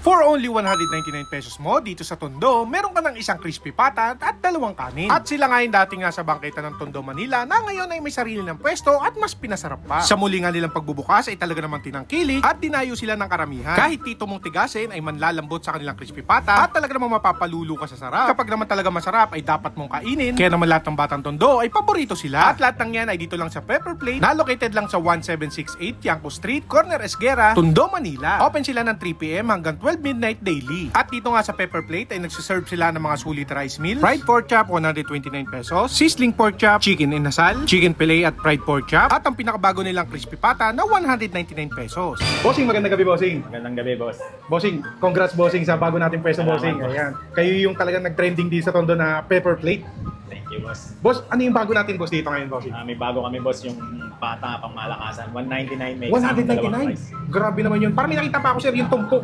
For only 199 pesos mo dito sa Tondo, meron ka ng isang crispy patat at dalawang kanin. At sila nga yung dating nga sa bangketa ng Tondo, Manila na ngayon ay may sarili ng pwesto at mas pinasarap pa. Sa muli nga nilang pagbubukas ay talaga namang tinangkilik at dinayo sila ng karamihan. Kahit tito mong tigasin ay manlalambot sa kanilang crispy patat at talaga namang mapapalulo ka sa sarap. Kapag naman talaga masarap ay dapat mong kainin. Kaya naman lahat ng batang Tondo ay paborito sila. At lahat ng yan ay dito lang sa Pepper Plate na located lang sa 1768 Yangko Street, Corner Esguera, Tondo, Manila. Open sila ng 3 PM hanggang 12 midnight daily. At dito nga sa Pepper Plate ay nagsiserve sila ng mga sulit rice meals, fried pork chop 129 pesos, sizzling pork chop, chicken inasal, chicken fillet at fried pork chop, at ang pinakabago nilang crispy pata na 199 pesos. Bossing, magandang gabi, bossing. Magandang gabi, boss. Bossing, congrats bossing sa bago nating pwesto, bossing. Boss. Ayan. Kayo yung talagang nag-trending dito sa Tondo na Pepper Plate. Thank you, boss. Boss, ano yung bago natin, boss, dito ngayon, bossing? May bago kami, boss, yung pata pang malakasan. 199 may isang dalawang 199? price. Grabe naman yun. Parang may nakita pa ako, sir, yung tumpok.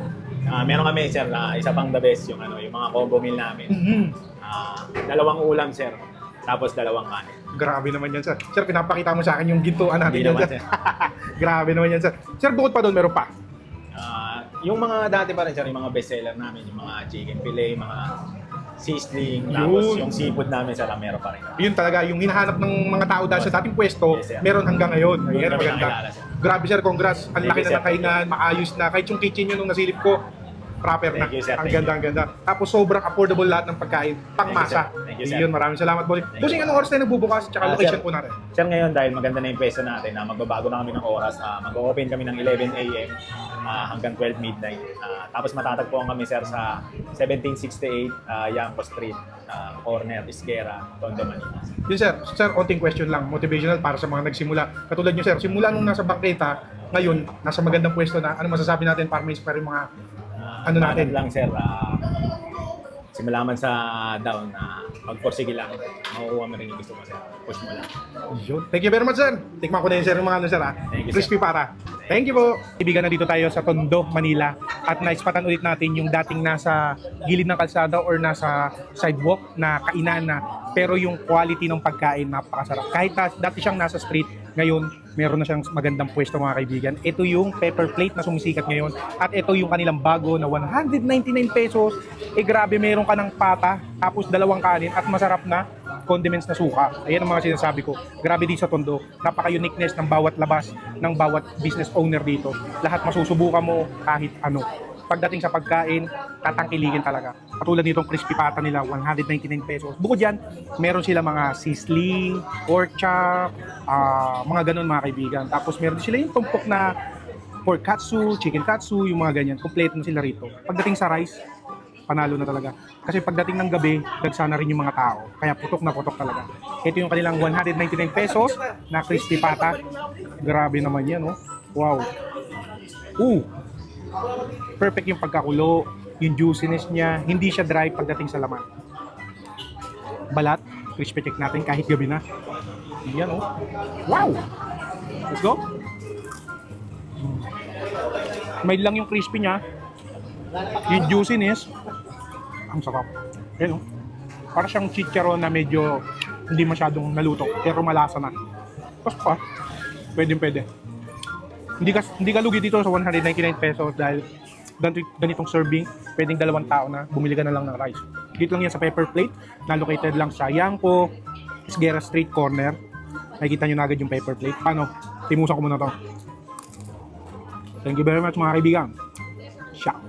Meron kami, sir, isa pang the best, yung mga combo meal namin. Dalawang ulam, sir. Tapos dalawang kanin. Grabe naman yan, sir. Sir, pinapakita mo sa akin yung gintuan natin. Hindi yan, naman, sir. sir. Grabe naman yan, sir. Sir, bukod pa doon, meron pa. Yung mga dati pa rin, sir, yung mga bestseller namin, yung mga chicken fillet, mga sizzling, tapos Yun. yung seafood namin, sir, meron pa rin. Yun talaga, yung hinahanap ng mga tao dahil sa dating pwesto, Yes, sir. meron hanggang ngayon. Doon Ayan, kami maganda. nakilala, sir. Grabe, sir, congrats. Ang Thank laki you, na sir. ng kainan, maayos na. Kahit yung kitchen nyo nung nasilip ko, proper na. Thank you, sir. Ang Thank ganda, ang ganda. Tapos sobrang affordable lahat ng pagkain, pangmasa. Thank you, sir. Yun, maraming salamat, boss. Thank Bossing, you. anong oras tayo nagbubukas? Tsaka location Sir, po natin. Sir, ngayon dahil maganda na yung pwesto natin, magbabago na kami ng oras, mag-open kami ng 11 a.m. Hanggang 12 midnight. Tapos matatagpuan kami, sir, sa 1768 Yangko Street, Corner Esguera, Tondo, Manila. Yun, sir. Sir, onting question lang. Motivational para sa mga nagsimula. Katulad nyo, sir. Simula nung nasa bangketa, ngayon, nasa magandang pwesto na. Ano masasabi natin para ma-inspire yung mga ano natin? Lang, sir, simula man sa down, magporsige lang. Makukuha mo rin yung gusto mo, sir. Push mo lang. Yun. Thank you very much, sir. Tikman ko na yun, sir, yung mga ano, sir, ha? Thank you, Crispy sir. para. Thank you po. Ibigan na dito tayo sa Tondo, Manila. At naispatan ulit natin yung dating nasa gilid ng kalsada or nasa sidewalk na kainan na. Pero yung quality ng pagkain, napakasarap. Kahit dati siyang nasa street, ngayon, meron na siyang magandang pwesto, mga kaibigan. Ito yung Pepper Plate na sumisikat ngayon. At ito yung kanilang bago na 199 pesos. Eh grabe, meron ka ng pata, tapos dalawang kanin at masarap na condiments na suka. Ayan ang mga sinasabi ko. Grabe dito sa Tondo. Napaka-uniqueness ng bawat labas, ng bawat business owner dito. Lahat masusubukan mo kahit ano. Pagdating sa pagkain, tatangkilikin talaga. Katulad nitong crispy pata nila, 199 pesos. Bukod dyan, meron sila mga sizzling, pork chop, mga ganun, mga kaibigan. Tapos meron din sila yung tumpok na pork katsu, chicken katsu, yung mga ganyan. Kompleto na sila rito. Pagdating sa rice, panalo na talaga. Kasi pagdating ng gabi, dagsana rin yung mga tao. Kaya putok na putok talaga. Ito yung kanilang 199 pesos na crispy pata. Grabe naman yan, oh. Wow. Perfect yung pagkakulo, yung juiciness niya, hindi siya dry pagdating sa laman. Balat, crispy check natin kahit gabi na. Yan, oh. Wow! Let's go. May lang yung crispy niya. Yung juiciness, ang sarap. Yan, oh. Para siyang chicharon na medyo hindi masyadong naluto, pero malasa na. Tapos pa, pwede. Hindi ka lugi dito sa 199 pesos dahil ganitong serving, pwedeng dalawang tao na bumili ka na lang ng rice. Dito lang yan sa Pepper Plate, na located lang sa Yangko, Esguera Street Corner. Nakikita nyo na agad yung Pepper Plate. Paano? Timusan ko muna to. Thank you very much, mga kaibigan. Ciao.